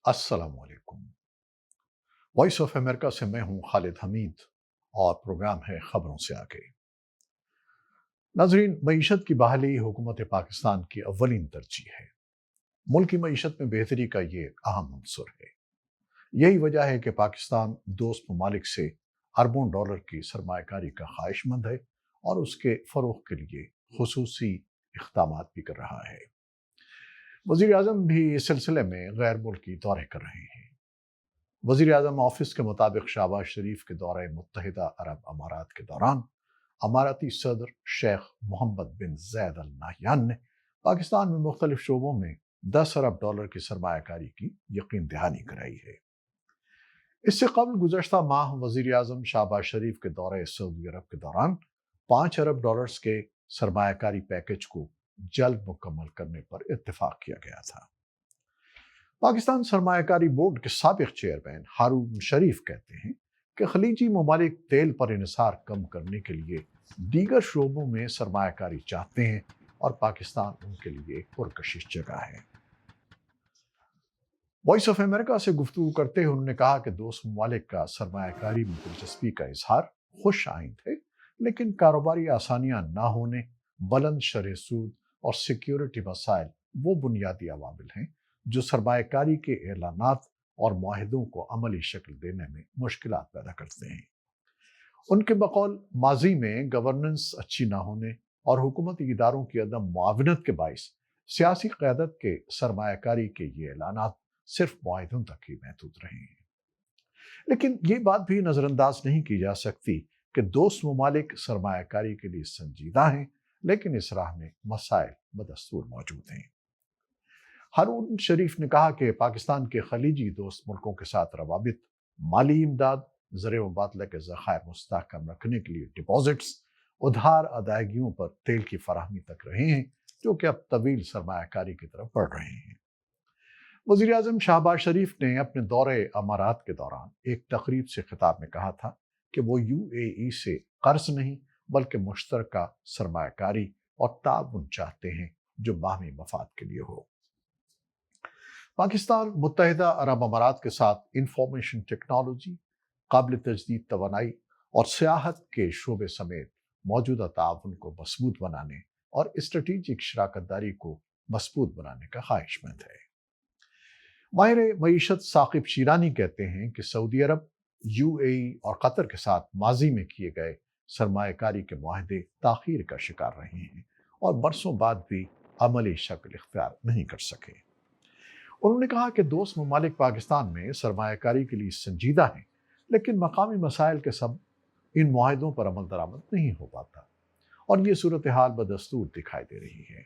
अस्सलाम वालेकुम। Voice of America से मैं हूं खालिद हमीद और प्रोग्राम है खबरों से आगे। नाजरीन, मईशत की बहाली हुकूमत पाकिस्तान की अव्वलीन तरजीह है। मुल्क की मईशत में बेहतरी का ये अहम अंसर है। यही वजह है कि पाकिस्तान दोस्त ममालिक से अरबों डॉलर की सरमायाकारी का ख्वाहिशमंद है और उसके फरोग के लिए खुसूसी इक़दाम भी कर रहा है। वज़ीर आज़म भी इस सिलसिले में गैर मुल्की दौरे कर रहे हैं। वज़ीर आज़म ऑफिस के मुताबिक शहबाज शरीफ के दौरे मुत्तहिदा अरब अमारात के दौरान अमाराती सदर शेख मोहम्मद बिन जैद अल नाहयान ने पाकिस्तान में मुख्तलिफ शोबों में 10 अरब डॉलर की सरमायाकारी की यकीन दहानी कराई है। इससे कबल गुज़श्ता माह वज़ीर आज़म शहबाज शरीफ के दौरे सऊदी अरब के दौरान 5 अरब डॉलर्स के सरमायाकारी पैकेज को जल्द मुकम्मल करने पर इत्तेफाक किया गया था। पाकिस्तान सरमायाकारी बोर्ड के साबिक चेयरमैन हारून शरीफ कहते हैं कि खलीजी ममालिक तेल पर इन्हिसार कम करने के लिए दीगर शोबों में सरमायाकारी चाहते हैं और पाकिस्तान उनके लिए एक पुरकशिश जगह है। वॉइस ऑफ अमेरिका से गुफ्तगू करते हुए उन्होंने कहा कि दोस्त ममालिक का सरमायाकारी में दिलचस्पी का इजहार खुश आइंद है, लेकिन कारोबारी आसानियां ना होने, बुलंद शरह सूद और सिक्योरिटी मसाइल वो बुनियादी अवामिल हैं जो सरमायाकारी के ऐलानात और मुआहिदों को अमली शक्ल देने में मुश्किलात पैदा करते हैं। उनके बकौल माजी में गवर्नेंस अच्छी ना होने और हुकूमती इदारों की अदम मुआवनत के बाइस सियासी क़यादत के सरमायाकारी के ये ऐलानात सिर्फ मुआहिदों तक ही महदूद रहे हैं। लेकिन ये बात भी नज़रअंदाज नहीं की जा सकती कि दोस्त ममालिक सरमायाकारी के लिए संजीदा हैं, लेकिन इस राह में मसाइल बदस्तूर मौजूद हैं। हारून शरीफ ने कहा कि पाकिस्तान के खलीजी दोस्त मुल्कों के साथ रवाबित, माली इमदाद, ज़र मुबादला के ज़खायर मुस्तहकम रखने के लिए डिपॉजिट्स, उधार अदायगियों पर तेल की फराहमी तक रहे हैं, जो कि अब तवील सरमायाकारी की तरफ बढ़ रहे हैं। वज़ीर आज़म शहबाज शरीफ ने अपने दौरे अमारात के दौरान एक तकरीब से खिताब में कहा था कि वो UAE से कर्ज नहीं बल्कि मुश्तरका सरमायाकारी और ताउन चाहते हैं जो बाहमी मफाद के लिए हो। पाकिस्तान मुत्तहिदा अरब अमारात के साथ इंफॉर्मेशन टेक्नोलॉजी, काबिल तजदीद तवानाई और सियाहत के शोबे समेत मौजूदा ताउन को मजबूत बनाने और स्ट्रेटेजिक शराकत दारी को मजबूत बनाने का ख्वाहिशमंद है। माहिर मईशत साकिब शीरानी कहते हैं कि सऊदी अरब, UAE और कतर के साथ माजी में किए गए सरमायाकारी के मुआहदे ताखीर का शिकार रहे हैं और बरसों बाद भी अमली शक्ल इख्तियार नहीं कर सके। उन्होंने कहा कि दोस्त ममालिक पाकिस्तान में सरमायाकारी के लिए संजीदा हैं, लेकिन मकामी मसाइल के सब इन मुआहदों पर अमल दरामद नहीं हो पाता और ये सूरत हाल बदस्तूर दिखाई दे रही है।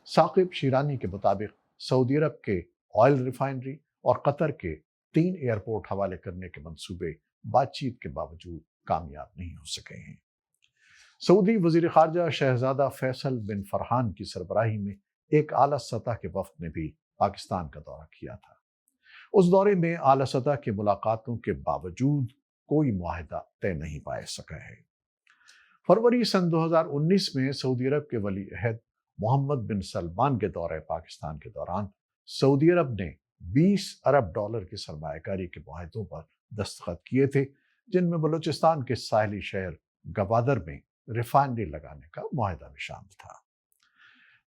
साकिब शीरानी के मुताबिक सऊदी अरब के ऑयल रिफाइनरी और कतर के 3 एयरपोर्ट हवाले करने के मंसूबे बातचीत के बावजूद कामयाब नहीं हो सके हैं। सऊदी वजीर खारजा शहजादा फैसल बिन फरहान की सरबराही में एक आला सतह के वफ्द ने भी पाकिस्तान का दौरा किया था। उस दौरे में आला सतह की मुलाकातों के बावजूद कोई मुआहिदा तय नहीं पा सका है। फरवरी सन 2019 में सऊदी अरब के वली अहद मोहम्मद बिन सलमान के दौरे पाकिस्तान के दौरान सऊदी अरब ने 20 अरब डॉलर की सरमायाकारी के मुआहिदों पर दस्तखत किए थे, जिनमें बलूचिस्तान के साहिली शहर गवादर में रिफाइनरी लगाने का मुआहिदा भी शामिल था।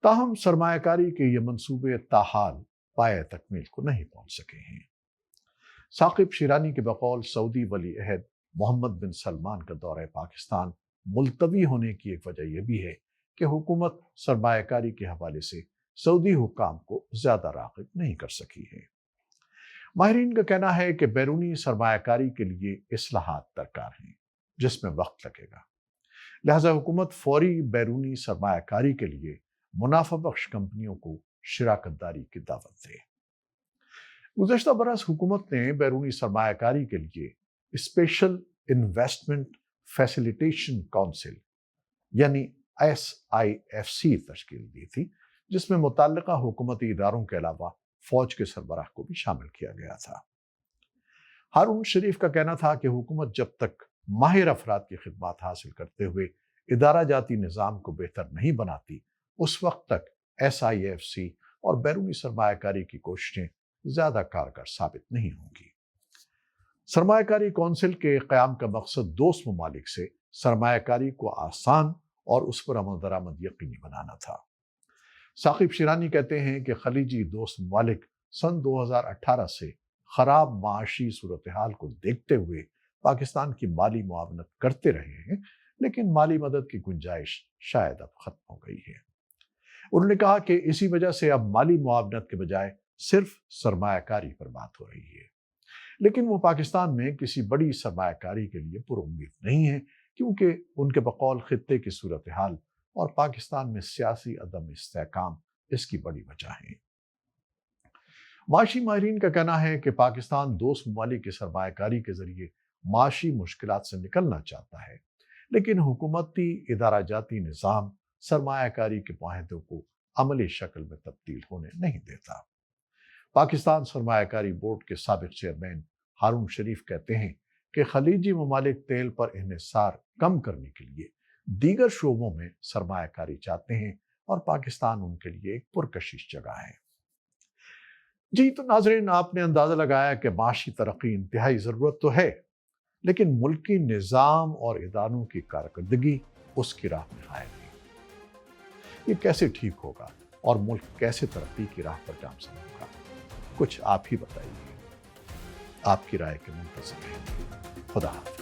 ताहम सरमायाकारी के ये मंसूबे ताहाल पाए तकमील को नहीं पहुंच सके हैं। साकिब शिरानी के बकौल सऊदी वली अहद मोहम्मद बिन सलमान का दौरा पाकिस्तान मुलतवी होने की एक वजह यह भी है कि हुकूमत सरमायाकारी के हवाले से सऊदी हुक्काम को ज्यादा राग़िब नहीं कर सकी है। माहिरीन का कहना है कि बैरूनी सरमायाकारी के लिए इस्लाहात दरकार हैं, जिसमें वक्त लगेगा। लिहाजा हुकूमत फौरी बैरूनी सरमायाकारी के लिए मुनाफा बख्श कंपनियों को शराकत दारी की दावत दे। गुज़श्ता बरस हुकूमत ने बैरूनी सरमायाकारी के लिए स्पेशल इन्वेस्टमेंट फैसिलिटेशन काउंसिल यानी SIFC तश्कील दी थी, जिसमें मुतल्लिका हुकूमती इदारों के अलावा फौज के सरबराह को भी शामिल किया गया था। हारून शरीफ का कहना था कि हुकूमत जब तक माहिर अफराद की खिदमत हासिल करते हुए इदारा जाती निज़ाम को बेहतर नहीं बनाती, उस वक्त तक SIFC और बैरूनी सरमायाकारी की कोशिशें زیادہ کارگر ثابت نہیں ہوں گی۔ سرمایہ کاری کونسل کے قیام کا مقصد دوست ممالک سے سرمایہ کاری کو آسان اور اس پر عمل درآمد یقینی بنانا تھا۔ ثاقب شیرانی کہتے ہیں کہ خلیجی دوست ممالک سن 2018 سے خراب معاشی صورتحال کو دیکھتے ہوئے پاکستان کی مالی معاونت کرتے رہے ہیں، لیکن مالی مدد کی گنجائش شاید اب ختم ہو گئی ہے۔ انہوں نے کہا کہ اسی وجہ سے اب مالی معاونت کے بجائے صرف سرمایہ کاری پر بات ہو رہی ہے، لیکن وہ پاکستان میں کسی بڑی سرمایہ کاری کے لیے پر امید نہیں ہے، کیونکہ ان کے بقول خطے کی صورتحال اور پاکستان میں سیاسی عدم استحکام اس کی بڑی وجہ ہے۔ معاشی ماہرین کا کہنا ہے کہ پاکستان دوست ممالک کی سرمایہ کاری کے ذریعے معاشی مشکلات سے نکلنا چاہتا ہے، لیکن حکومتی ادارہ جاتی نظام سرمایہ کاری کے معاہدوں کو عملی شکل میں تبدیل ہونے نہیں دیتا۔ پاکستان سرمایہ کاری بورڈ کے سابق چیئرمین ہارون شریف کہتے ہیں کہ خلیجی ممالک تیل پر انحصار کم کرنے کے لیے دیگر شعبوں میں سرمایہ کاری چاہتے ہیں اور پاکستان ان کے لیے ایک پرکشش جگہ ہے۔ جی تو ناظرین، آپ نے اندازہ لگایا کہ معاشی ترقی انتہائی ضرورت تو ہے، لیکن ملکی نظام اور اداروں کی کارکردگی اس کی راہ میں حائل نہیں۔ یہ کیسے ٹھیک ہوگا اور ملک کیسے ترقی کی راہ پر گامزن ہوگا؟ کچھ آپ ہی بتائیے۔ آپ کی رائے کے منتظر ہیں۔ خدا حافظ۔